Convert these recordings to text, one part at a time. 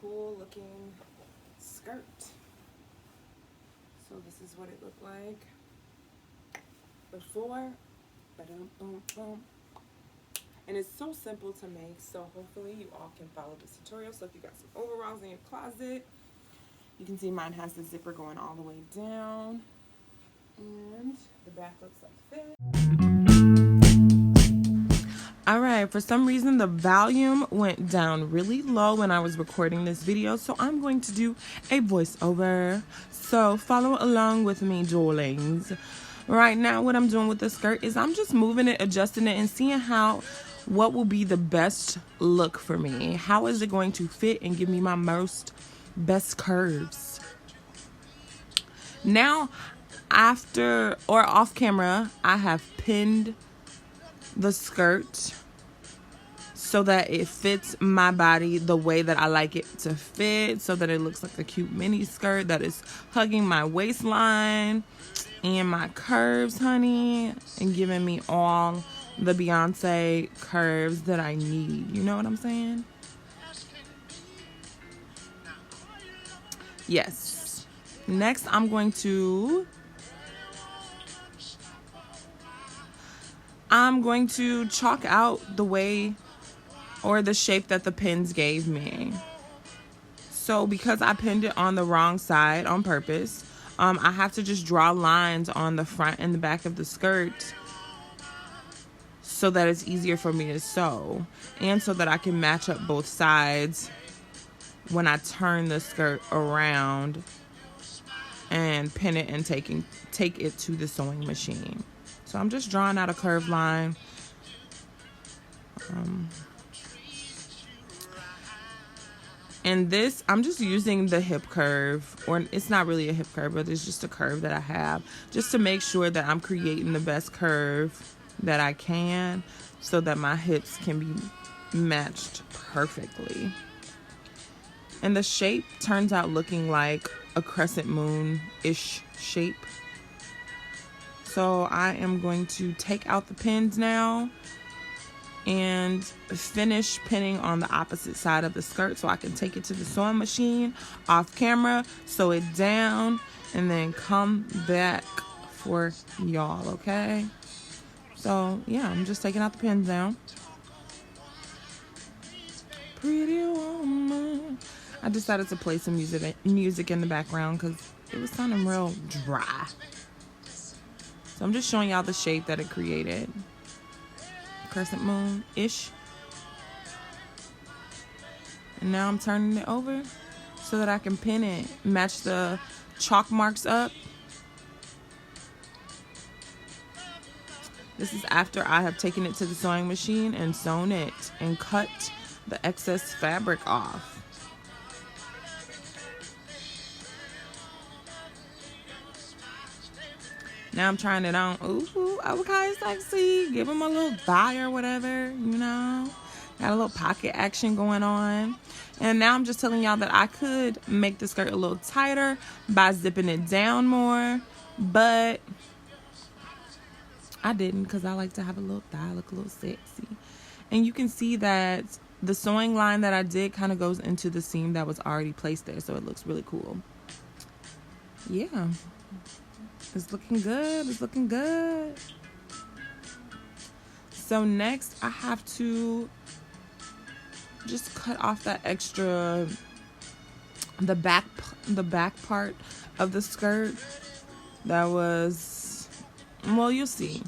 cool looking skirt. So this is what it looked like before. And it's so simple to make, so hopefully you all can follow this tutorial. So if you got some overalls in your closet, you can see mine has the zipper going all the way down, and the back looks like this. Alright, for some reason the volume went down really low when I was recording this video, so I'm going to do a voiceover. So follow along with me, darlings. Right now what I'm doing with the skirt is I'm just moving it, adjusting it, and seeing what will be the best look for me. How is it going to fit and give me my best curves? Now, after or off camera, I have pinned the skirt so that it fits my body the way that I like it to fit, so that it looks like a cute mini skirt that is hugging my waistline and my curves, honey, and giving me all the Beyonce curves that I need. You know what I'm saying? Yes. Next, I'm going to chalk out the way or the shape that the pins gave me. So because I pinned it on the wrong side on purpose, I have to just draw lines on the front and the back of the skirt so that it's easier for me to sew, and so that I can match up both sides when I turn the skirt around and pin it and take it to the sewing machine. So I'm just drawing out a curved line. And this, I'm just using the hip curve, or it's not really a hip curve, but it's just a curve that I have, just to make sure that I'm creating the best curve that I can, so that my hips can be matched perfectly. And the shape turns out looking like a crescent moon-ish shape. So I am going to take out the pins now and finish pinning on the opposite side of the skirt so I can take it to the sewing machine off camera, sew it down, and then come back for y'all, okay? So yeah, I'm just taking out the pins now. Pretty woman. I decided to play some music in the background because it was sounding real dry. So I'm just showing y'all the shape that it created. Crescent moon-ish. And now I'm turning it over so that I can pin it, match the chalk marks up. This is after I have taken it to the sewing machine and sewn it and cut the excess fabric off. Now I'm trying it on. Ooh, okay, sexy. Give him a little thigh or whatever, you know. Got a little pocket action going on. And now I'm just telling y'all that I could make the skirt a little tighter by zipping it down more, but I didn't, because I like to have a little thigh look a little sexy. And you can see that the sewing line that I did kind of goes into the seam that was already placed there, so it looks really cool. Yeah. It's looking good. It's looking good. So next, I have to just cut off that extra, the back part of the skirt. That was, well, you'll see.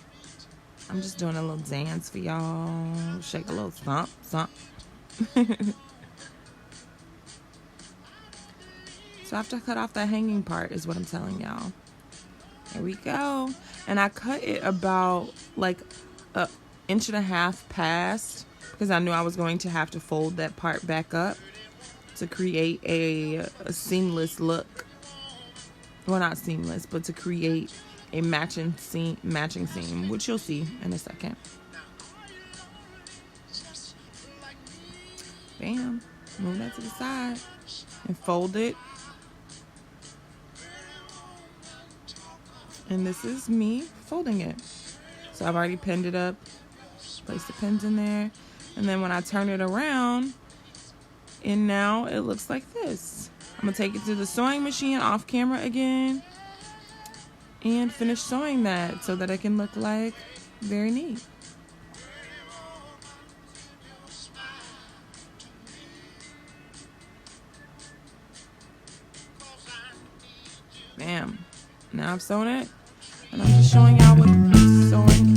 I'm just doing a little dance for y'all. Shake a little thump. So I have to cut off that hanging part is what I'm telling y'all. There we go. And I cut it about like an inch and a half past, because I knew I was going to have to fold that part back up to create a seamless look. Well, not seamless, but to create a matching seam, which you'll see in a second. Bam. Move that to the side and fold it. And this is me folding it. So I've already pinned it up, place the pins in there, and then when I turn it around, And now it looks like this. I'm going to take it to the sewing machine off camera again and finish sewing that so that it can look like very neat. Bam. Now I've sewn it, and I'm just showing y'all what sewing